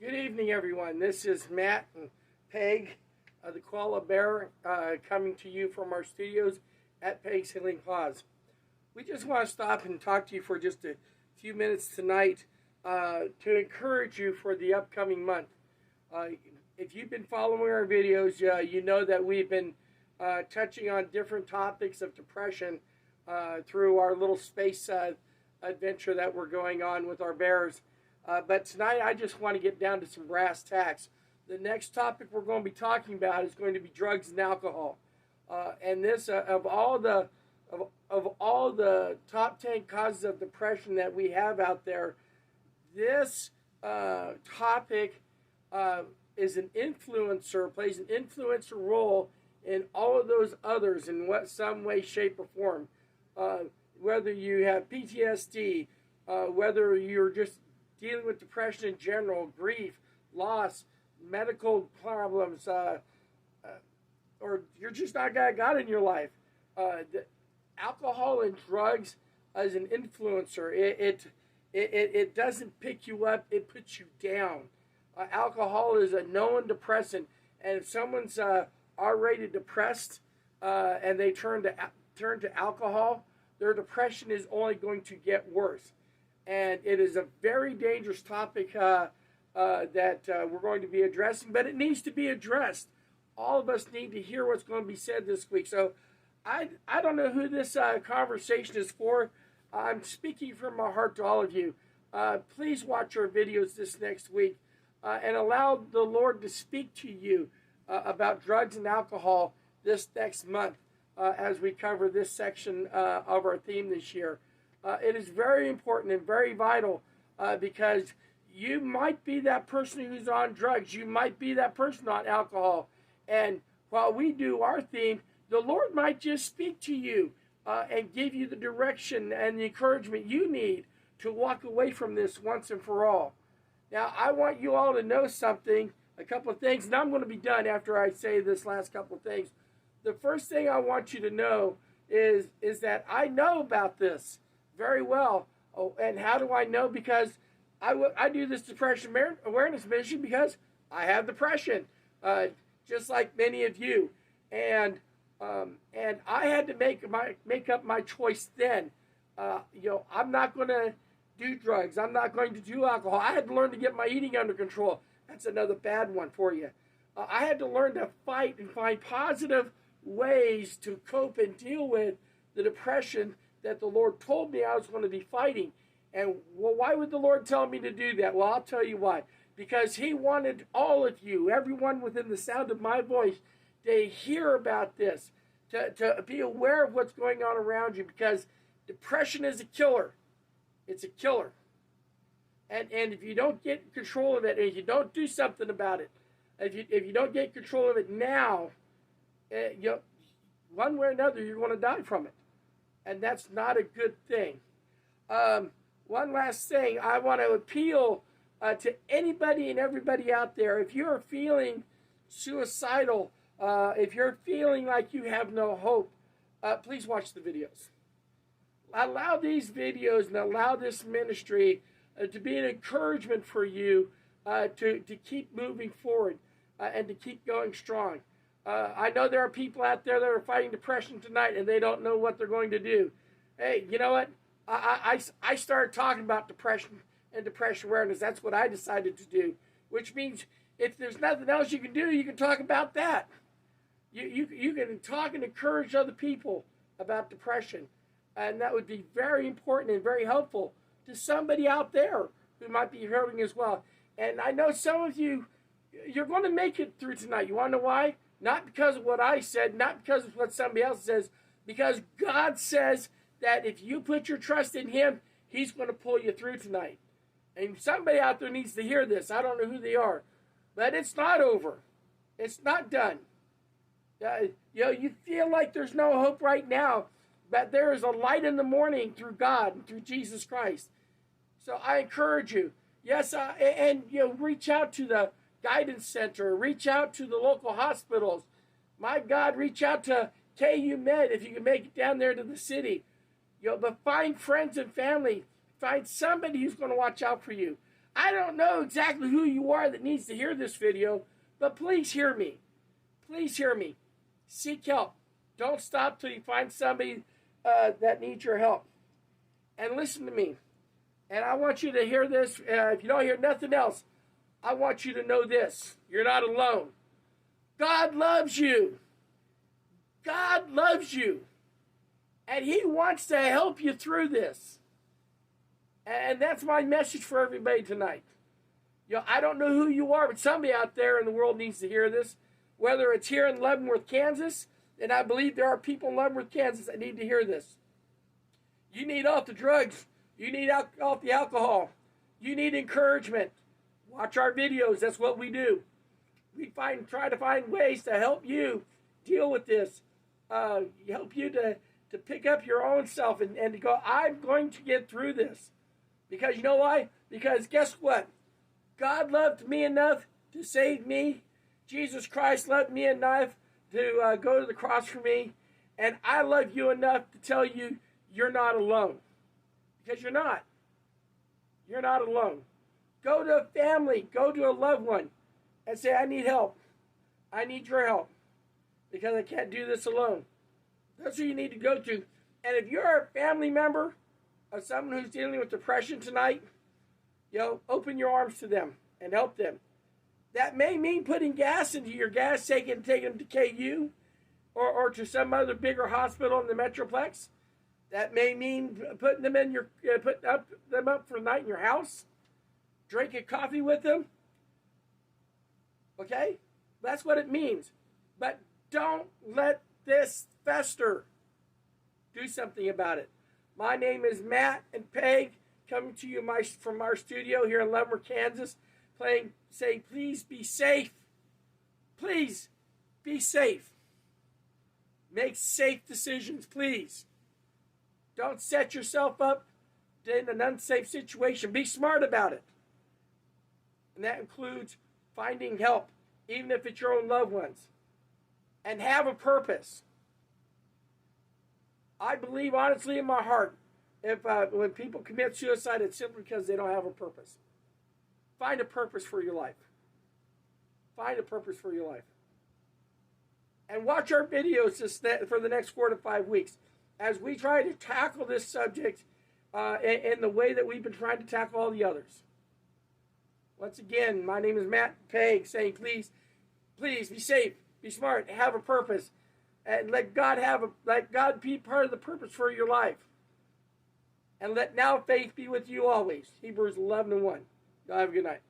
Good evening, everyone. This is Matt and Peg, the Koala Bear, coming to you from our studios at Peg's Healing Paws. We just want to stop and talk to you for just a few minutes tonight to encourage you for the upcoming month. If you've been following our videos, you know that we've been touching on different topics of depression through our little space adventure that we're going on with our bears. But tonight I just want to get down to some brass tacks. The next topic we're going to be talking about is going to be drugs and alcohol. And this, of all the top 10 causes of depression that we have out there, this topic is an influencer, plays an influencer role in all of those others in some way, shape, or form. Whether you have PTSD, whether you're just dealing with depression in general, grief, loss, medical problems, or you're just not got God in your life. Alcohol and drugs as an influencer, it doesn't pick you up, it puts you down. Alcohol is a known depressant, and if someone's already depressed and they turn to alcohol, their depression is only going to get worse. And it is a very dangerous topic that we're going to be addressing, but it needs to be addressed. All of us need to hear what's going to be said this week. So I don't know who this conversation is for. I'm speaking from my heart to all of you. Please watch our videos this next week and allow the Lord to speak to you about drugs and alcohol this next month as we cover this section of our theme this year. It is very important and very vital because you might be that person who's on drugs. You might be that person on alcohol. And while we do our theme, the Lord might just speak to you and give you the direction and the encouragement you need to walk away from this once and for all. Now, I want you all to know something, a couple of things, and I'm going to be done after I say this last couple of things. The first thing I want you to know is that I know about this very well. Oh, and how do I know? Because I do this depression awareness mission because I have depression, just like many of you, and I had to make up my choice then. I'm not going to do drugs. I'm not going to do alcohol. I had to learn to get my eating under control. That's another bad one for you. I had to learn to fight and find positive ways to cope and deal with the depression that the Lord told me I was going to be fighting. And well, why would the Lord tell me to do that? Well, I'll tell you why. Because He wanted all of you, everyone within the sound of my voice, to hear about this, to be aware of what's going on around you, because depression is a killer. It's a killer. And if you don't get control of it, and if you don't do something about it, if you don't get control of it now, one way or another, you're going to die from it. And that's not a good thing. One last thing, I want to appeal to anybody and everybody out there. If you're feeling suicidal, if you're feeling like you have no hope, please watch the videos. Allow these videos and allow this ministry to be an encouragement for you to keep moving forward and to keep going strong. I know there are people out there that are fighting depression tonight and they don't know what they're going to do. Hey, you know what? I started talking about depression and depression awareness. That's what I decided to do, which means if there's nothing else you can do, you can talk about that. You can talk and encourage other people about depression. And that would be very important and very helpful to somebody out there who might be hurting as well. And I know some of you, you're going to make it through tonight. You want to know why? Not because of what I said, not because of what somebody else says, because God says that if you put your trust in Him, He's going to pull you through tonight. And somebody out there needs to hear this. I don't know who they are. But it's not over. It's not done. You feel like there's no hope right now, but there is a light in the morning through God and through Jesus Christ. So I encourage you. Yes, and reach out to the Guidance Center. Reach out to the local hospitals. My God, reach out to KU Med if you can make it down there to the city. But find friends and family. Find somebody who's going to watch out for you. I don't know exactly who you are that needs to hear this video, but please hear me. Please hear me. Seek help. Don't stop till you find somebody that needs your help. And listen to me. And I want you to hear this. If you don't hear nothing else, I want you to know this. You're not alone. God loves you. God loves you. And He wants to help you through this. And that's my message for everybody tonight. You know, I don't know who you are, but somebody out there in the world needs to hear this. Whether it's here in Leavenworth, Kansas, and I believe there are people in Leavenworth, Kansas that need to hear this. You need off the drugs. You need off the alcohol. You need encouragement. Watch our videos. That's what we do. We try to find ways to help you deal with this. Help you to pick up your own self and to go, I'm going to get through this. Because you know why? Because guess what? God loved me enough to save me. Jesus Christ loved me enough to go to the cross for me. And I love you enough to tell you you're not alone. Because you're not. You're not alone. Go to a family. Go to a loved one. And say, I need help. I need your help. Because I can't do this alone. That's who you need to go to. And if you're a family member of someone who's dealing with depression tonight, open your arms to them and help them. That may mean putting gas into your gas tank and taking them to KU or to some other bigger hospital in the Metroplex. That may mean putting them up for the night in your house, drinking coffee with them. Okay? That's what it means. But don't let this fester. Do something about it. My name is Matt and Peg, coming to you from our studio here in Leavenworth, Kansas, saying, please be safe. Please be safe. Make safe decisions, please. Don't set yourself up in an unsafe situation. Be smart about it. And that includes finding help, even if it's your own loved ones. And have a purpose. I believe honestly in my heart, when people commit suicide, it's simply because they don't have a purpose. Find a purpose for your life. Find a purpose for your life. And watch our videos for the next 4 to 5 weeks as we try to tackle this subject in the way that we've been trying to tackle all the others. Once again, my name is Matt Peg, saying please be safe, be smart, have a purpose, and let God be part of the purpose for your life. And let now faith be with you always. Hebrews 11:1. Y'all have a good night.